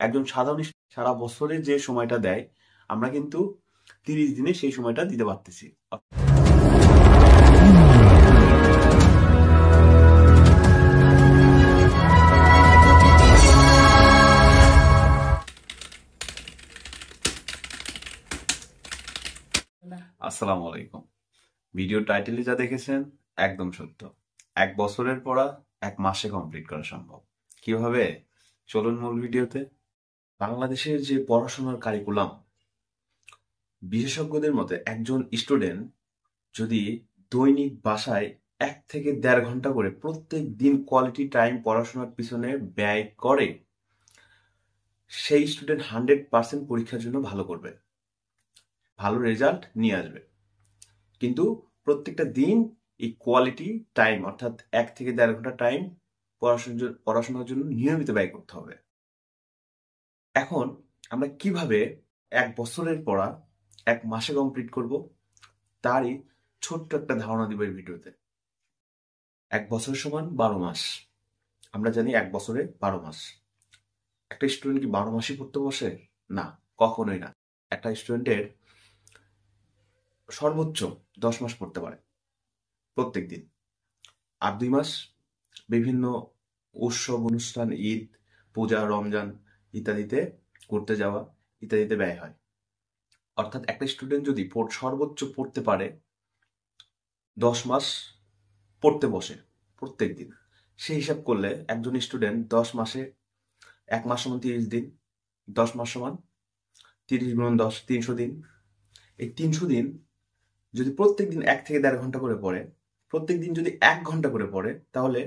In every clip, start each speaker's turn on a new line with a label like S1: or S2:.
S1: একজন সাধারণ সারা বছরে যে সময়টা দেয় আমরা কিন্তু 30 দিনে সেই সময়টা দিতে পারতেছি। আসসালামু আলাইকুম। ভিডিও টাইটেলে যা দেখেছেন একদম সত্য। 1 বছরের পড়া 1 মাসে কমপ্লিট করা সম্ভব। কিভাবে? চলুন মূল ভিডিওতে। বাংলাদেশের যে পড়াশোনার কারিকুলাম, বিশেষজ্ঞদের মতে একজন স্টুডেন্ট যদি দৈনিক বাসায় 1 থেকে 1.5 ঘন্টা করে প্রত্যেক দিন কোয়ালিটি টাইম পড়াশোনার পিছনে ব্যয় করে, সেই স্টুডেন্ট 100% পরীক্ষার জন্য ভালো করবে, ভালো রেজাল্ট নিয়ে আসবে। কিন্তু প্রত্যেকটা দিন এই কোয়ালিটি টাইম অর্থাৎ 1 থেকে 1.5 ঘন্টা টাইম পড়াশোনার জন্য নিয়মিত ব্যয় করতে হবে। এখন আমরা কিভাবে 1 বছরের পড়া 1 মাসে কমপ্লিট করব, তারই ছোট্ট একটা ধারণা দিব এই ভিডিওতে। 1 বছর সমান 12 মাস। আমরা জানি 1 বছরে 12 মাস। একটা স্টুডেন্ট কি 12 মাসই পড়তে বসে? না, কখনোই না। একটা স্টুডেন্টের সর্বোচ্চ 10 মাস পড়তে পারে প্রত্যেক দিন। আর 2 মাস বিভিন্ন উৎসব অনুষ্ঠান, ঈদ, পূজা, রমজান ইত্যাদিতে ঘুরতে যাওয়া ইত্যাদিতে ব্যয় হয়। অর্থাৎ একটা স্টুডেন্ট যদি সর্বোচ্চ পড়তে পারে 10 মাস পড়তে বসে প্রত্যেক দিন, সেই হিসাব করলে একজন স্টুডেন্ট 10 মাসে 1 মাস সমান 30 দিন, 10 মাস সমান 30 গুণন 10, 300 দিন। এই 300 দিন যদি প্রত্যেক দিন 1 থেকে 1.5 ঘন্টা করে পড়ে, প্রত্যেক দিন যদি 1 ঘন্টা করে পড়ে, তাহলে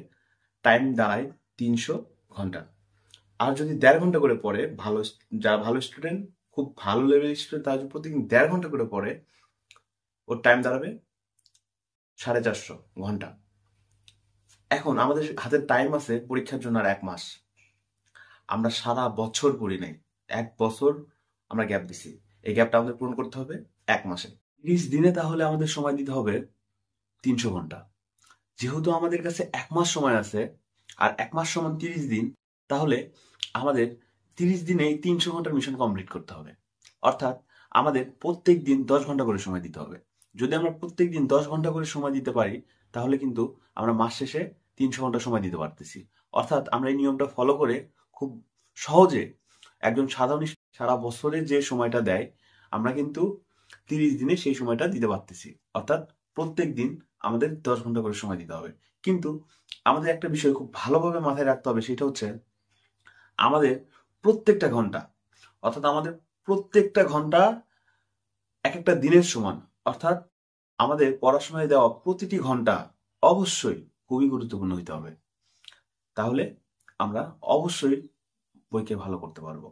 S1: টাইম দাঁড়ায় 300 ঘন্টা। আর যদি 1.5 ঘন্টা করে পড়ে, যারা ভালো স্টুডেন্ট, খুব ভালো লেভেলের স্টুডেন্ট, তারা যদি প্রতিদিন 1.5 ঘন্টা করে পড়ে, ওর টাইম দাঁড়াবে 450 ঘন্টা। এখন আমাদের হাতে টাইম আছে পরীক্ষার জন্য আর 1 মাস। আমরা সারা বছর পড়ি নাই, 1 বছর আমরা গ্যাপ দিছি। এই গ্যাপটা আমাদের পূরণ করতে হবে 1 মাসে। 30 দিনে তাহলে আমাদের সময় দিতে হবে 300 ঘন্টা। যেহেতু আমাদের কাছে 1 মাস সময় আছে, আর 1 মাস সমান 30 দিন, তাহলে আমাদের 30 দিনেই 300 ঘন্টার মিশন কমপ্লিট করতে হবে। অর্থাৎ আমাদের প্রত্যেক দিন 10 ঘন্টা করে সময় দিতে হবে। যদি আমরা প্রত্যেক দিন 10 ঘন্টা করে সময় দিতে পারি, তাহলে কিন্তু আমরা মাস শেষে 300 ঘন্টা সময় দিতে পারতেছি। অর্থাৎ আমরা এই নিয়মটা ফলো করে খুব সহজে একজন সাধারণ সারা বছরে যে সময়টা দেয় আমরা কিন্তু 30 দিনে সেই সময়টা দিতে পারতেছি। অর্থাৎ প্রত্যেক দিন আমাদের 10 ঘন্টা করে সময় দিতে হবে। কিন্তু আমাদের একটা বিষয় খুব ভালোভাবে মাথায় রাখতে হবে, সেটা হচ্ছে আমাদের প্রত্যেকটা ঘন্টা, অর্থাৎ আমাদের প্রত্যেকটা ঘন্টা এক একটা দিনের সমান। অর্থাৎ আমাদের পড়াশোনায় দেওয়া প্রতিটি ঘন্টা অবশ্যই খুবই গুরুত্বপূর্ণ হইতে হবে। তাহলে আমরা অবশ্যই বইকে ভালো করতে পারবো।